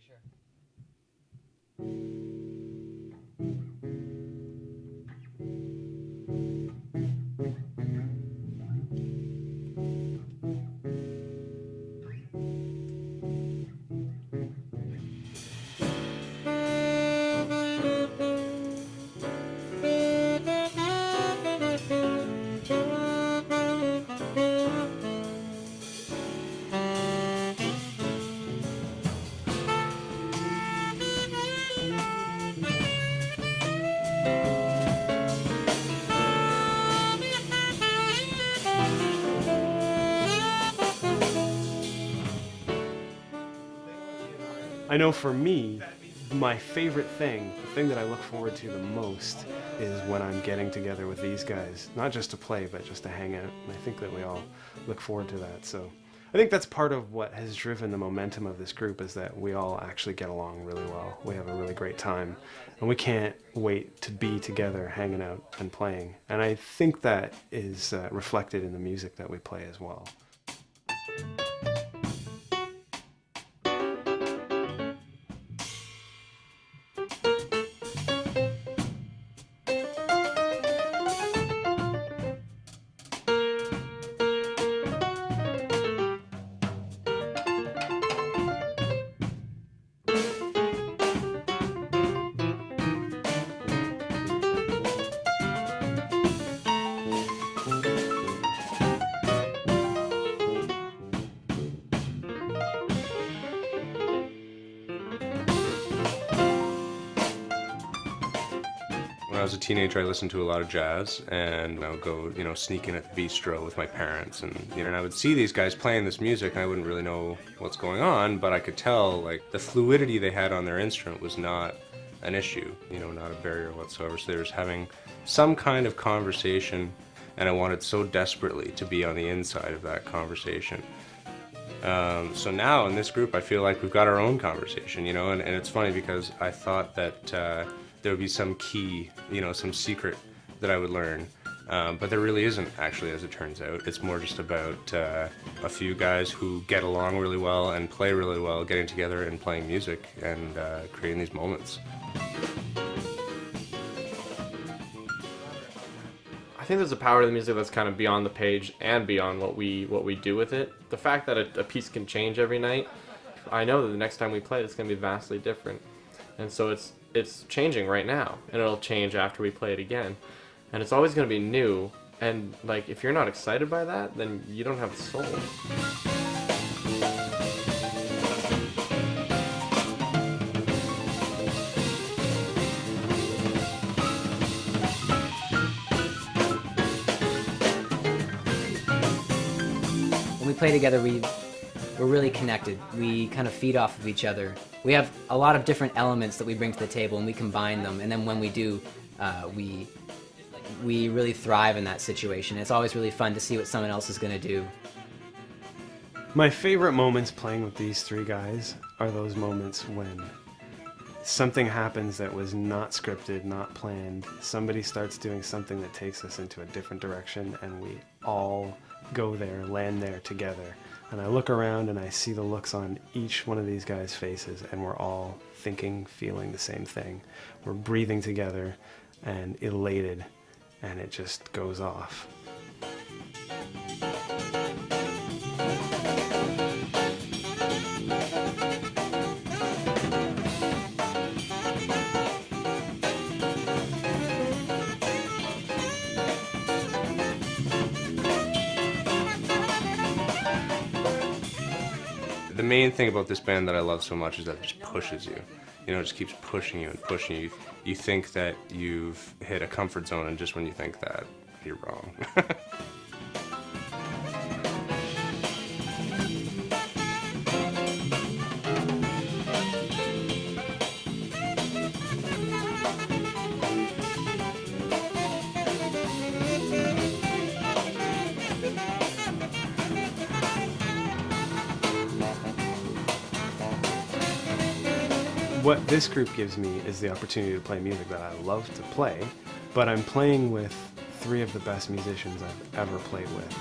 sure. I know for me, my favorite thing, the thing that I look forward to the most, is when I'm getting together with these guys, not just to play, but just to hang out. And I think that we all look forward to that. So I think that's part of what has driven the momentum of this group, is that we all actually get along really well. We have a really great time, and we can't wait to be together, hanging out and playing. And I think that is reflected in the music that we play as well. When I was a teenager, I listened to a lot of jazz, and I would go, sneak in at the bistro with my parents, and and I would see these guys playing this music, and I wouldn't really know what's going on, but I could tell, like, the fluidity they had on their instrument was not an issue, not a barrier whatsoever. So they were having some kind of conversation, and I wanted so desperately to be on the inside of that conversation. So now in this group, I feel like we've got our own conversation, and it's funny because I thought that there would be some key, some secret that I would learn, but there really isn't, actually, as it turns out. It's more just about a few guys who get along really well and play really well, getting together and playing music and creating these moments. I think there's a power to the music that's kind of beyond the page and beyond what we do with it. The fact that a piece can change every night, I know that the next time we play it's going to be vastly different. And so it's changing right now, and it'll change after we play it again. And it's always going to be new, and like, if you're not excited by that, then you don't have a soul. When we play together, we're really connected. We kind of feed off of each other. We have a lot of different elements that we bring to the table, and we combine them. And then when we do, we really thrive in that situation. It's always really fun to see what someone else is going to do. My favorite moments playing with these three guys are those moments when something happens that was not scripted, not planned. Somebody starts doing something that takes us into a different direction, and we all go there, land there together. And I look around and I see the looks on each one of these guys' faces, and we're all thinking, feeling the same thing. We're breathing together and elated, and it just goes off. The main thing about this band that I love so much is that it just pushes you. It just keeps pushing you and pushing you. You think that you've hit a comfort zone, and just when you think that, you're wrong. What this group gives me is the opportunity to play music that I love to play, but I'm playing with three of the best musicians I've ever played with.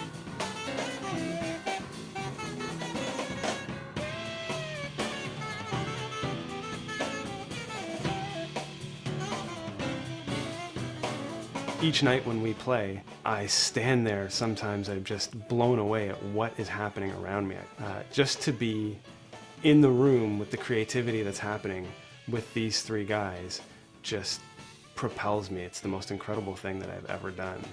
Each night when we play, I stand there. Sometimes I'm just blown away at what is happening around me. Just to be in the room with the creativity that's happening with these three guys just propels me. It's the most incredible thing that I've ever done.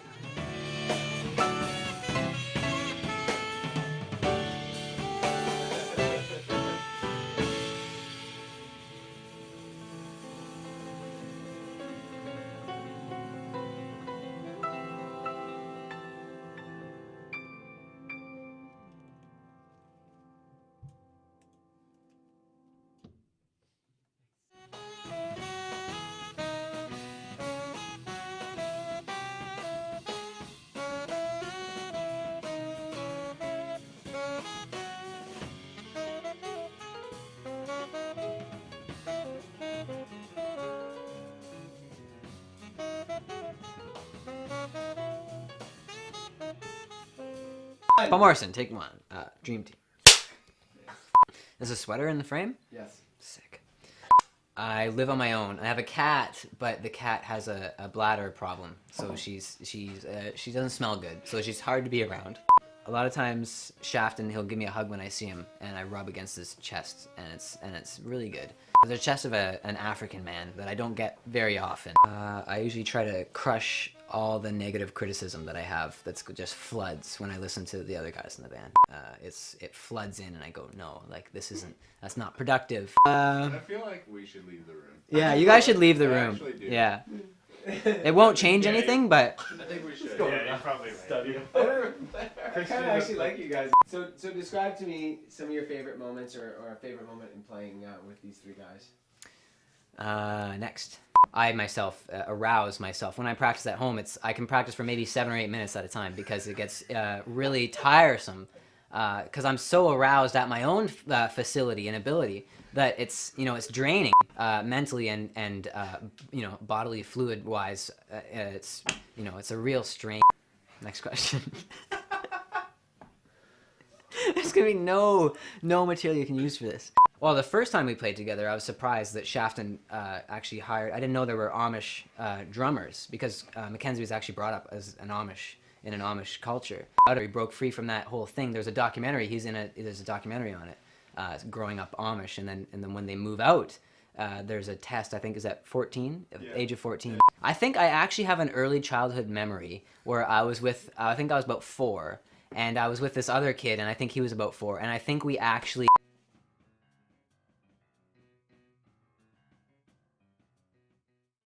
Paul Morrison, take one. Dream Team. There's a sweater in the frame? Yes. Sick. I live on my own. I have a cat, but the cat has a bladder problem, so she doesn't smell good, so she's hard to be around. A lot of times, Shafton, he'll give me a hug when I see him, and I rub against his chest, and it's really good. There's a chest of an African man that I don't get very often. I usually try to crush all the negative criticism that I have that's just floods when I listen to the other guys in the band. It floods in, and I go, no, like that's not productive. I feel like we should leave the room. Yeah, you guys should leave the I room. actually do. Yeah. It won't change anything, but I think we should. Yeah, you're probably right. I kind of actually like you guys. So describe to me some of your favorite moments or a favorite moment in playing with these three guys. next. I myself arouse myself. When I practice at home, I can practice for maybe 7 or 8 minutes at a time because it gets really tiresome. Because I'm so aroused at my own facility and ability that it's draining mentally and bodily fluid wise. It's a real strain. Next question. There's gonna be no material you can use for this. Well, the first time we played together, I was surprised that Shafton actually hired. I didn't know there were Amish drummers because Mackenzie was actually brought up as an Amish in an Amish culture. He broke free from that whole thing. There's a documentary. There's a documentary on it, growing up Amish, and then when they move out, there's a test. I think is at 14, age of 14. I think I actually have an early childhood memory where I was with. I think I was about 4. And I was with this other kid, and I think he was about 4. And I think we actually